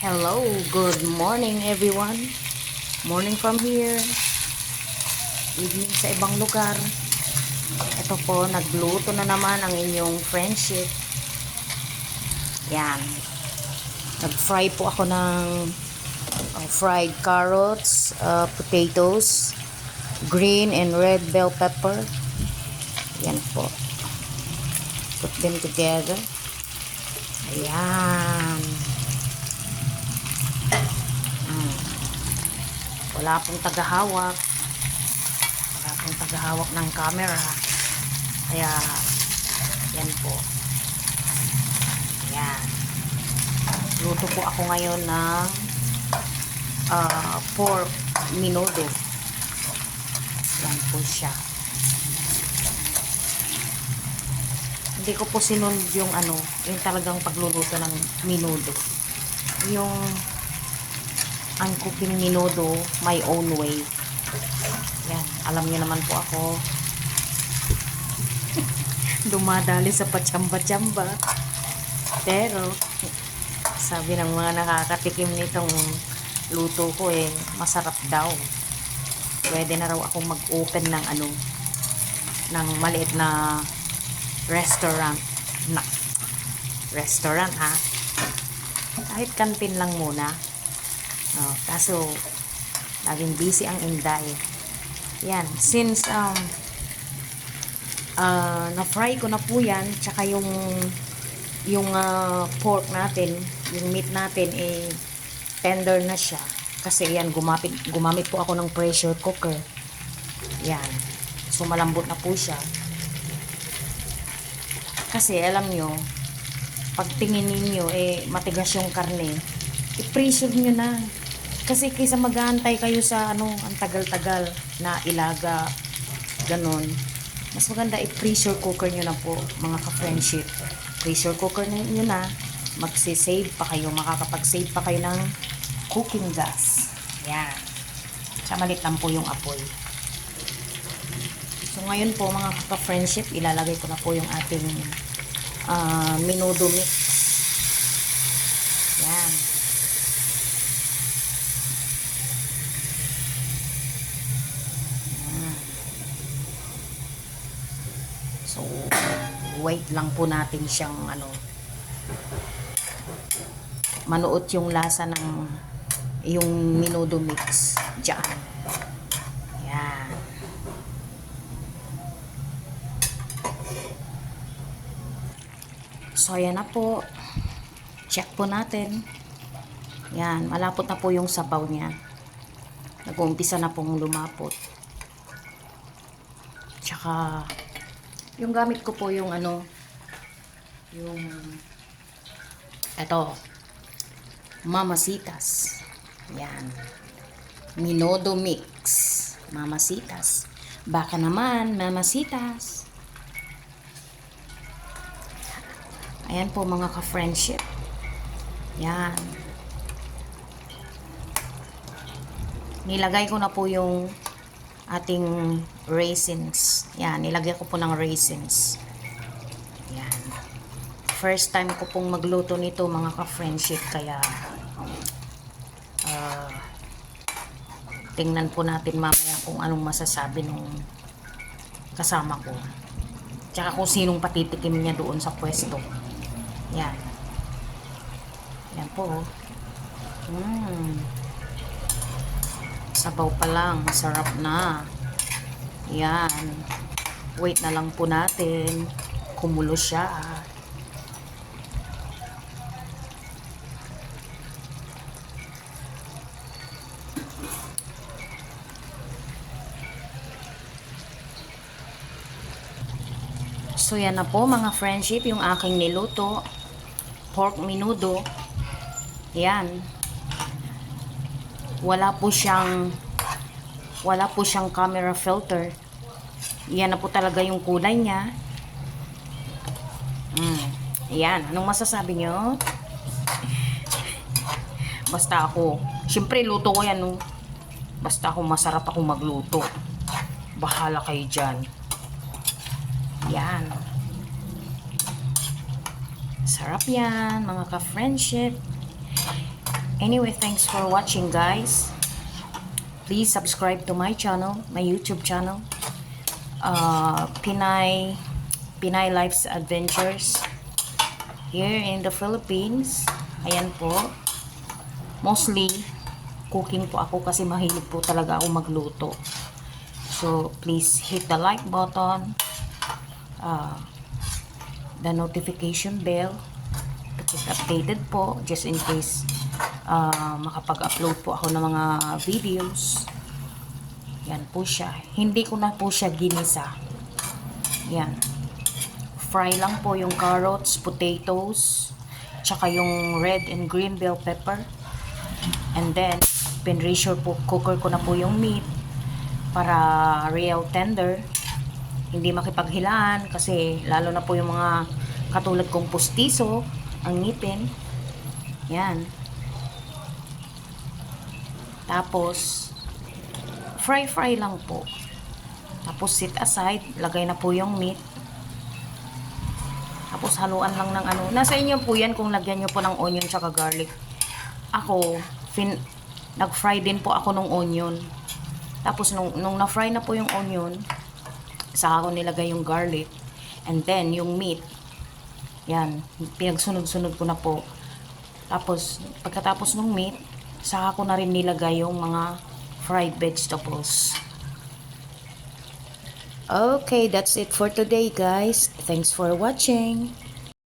Hello, good morning everyone. Morning from here. Evening sa ibang lugar. Ito po, nagluto na naman ang inyong friendship. Yan. Nag-fry po ako ng fried carrots, potatoes, green and red bell pepper. Yan po. Put them together. Ayan. Wala pong tagahawak. Wala pong tagahawak ng camera. Kaya, yan po. Ayan. Luto po ako ngayon ng pork menudo. Yan po siya. Hindi ko po sinunod yung yung talagang pagluluto ng menudo. Yung ang cooking menudo my own way. Yan, alam niyo naman po ako. Dumadali sa pachamba-chamba. Pero sabi ng mga nakakatikim nitong luto ko masarap daw. Pwede na raw akong mag-open ng ng maliit na restaurant. Restaurant ha. Kahit kantin lang muna. Kaso laging busy ang Inday. Yan, since na-fry ko na po yan, tsaka yung pork natin, yung meat natin tender na siya. Kasi yan, gumamit po ako ng pressure cooker. Yan. So malambot na po siya. Kasi alam nyo, pag tingin ninyo matigas yung karne, i-pressure nyo na. Kasi kaysa mag-aantay kayo sa ang tagal-tagal na ilaga, ganon. Mas maganda i-pressure cooker nyo na po, mga ka-friendship. Pressure cooker nyo na, magsisave pa kayo, makakapag-save pa kayo ng cooking gas. Yan. Sa malit lang po yung apoy. So ngayon po mga ka-friendship, ilalagay ko na po yung ating menudo mix. Yan. So, wait lang po natin siyang manuot yung lasa ng yung menudo mix dyan. Yan. So, ayan na po. Check po natin. Yan, malapot na po yung sabaw niya. Nag-uumpisa na pong lumapot. Tsaka yung gamit ko po yung yung eto, Mamasitas. Yan. Menudo mix. Mamasitas. Baka naman, Mamasitas. Ayan po mga ka-friendship. Yan. Nilagay ko na po yung ating raisins. Yan, nilagay ko po ng raisins. Yan. First time ko pong magluto nito mga ka-friendship, kaya tingnan po natin mamaya kung anong masasabi nung kasama ko. Tsaka kung sinong patitikim niya doon sa pwesto. Yan. Yan po. Sabaw pa lang, masarap na. Yan. Wait na lang po natin. Kumulo siya. So yan na po mga friendship, yung aking niluto. Pork menudo. Yan. Wala po siyang camera filter. Yan na po talaga yung kulay niya. Yan. Anong masasabi nyo? Basta ako, syempre luto ko yan. Basta ako, masarap ako magluto. Bahala kayo dyan. Yan. Sarap yan, mga ka-friendship. Anyway, thanks for watching, guys. Please subscribe to my channel, my YouTube channel. Pinay Life's Adventures here in the Philippines. Ayan po. Mostly, cooking po ako kasi mahilig po talaga ako magluto. So, please hit the like button, the notification bell, to keep updated po, just in case makapag-upload po ako ng mga videos. Yan po siya. Hindi ko na po siya ginisa. Yan. Fry lang po yung carrots, potatoes, tsaka yung red and green bell pepper. And then, pressure po, cooker ko na po yung meat para real tender. Hindi makipaghilaan kasi lalo na po yung mga katulad kong pustiso, ang ngipin. Yan. Tapos, fry lang po. Tapos, sit aside. Lagay na po yung meat. Tapos, haluan lang ng ano. Nasa inyo po yan kung lagyan nyo po ng onion tsaka garlic. Ako, nag-fry din po ako ng onion. Tapos, nung na-fry na po yung onion, saka ako nilagay yung garlic. And then, yung meat. Yan. Pinagsunod-sunod ko na po. Tapos, pagkatapos ng meat, saka ko na rin nilagay yung mga fried vegetables. Okay, that's it for today, guys. Thanks for watching.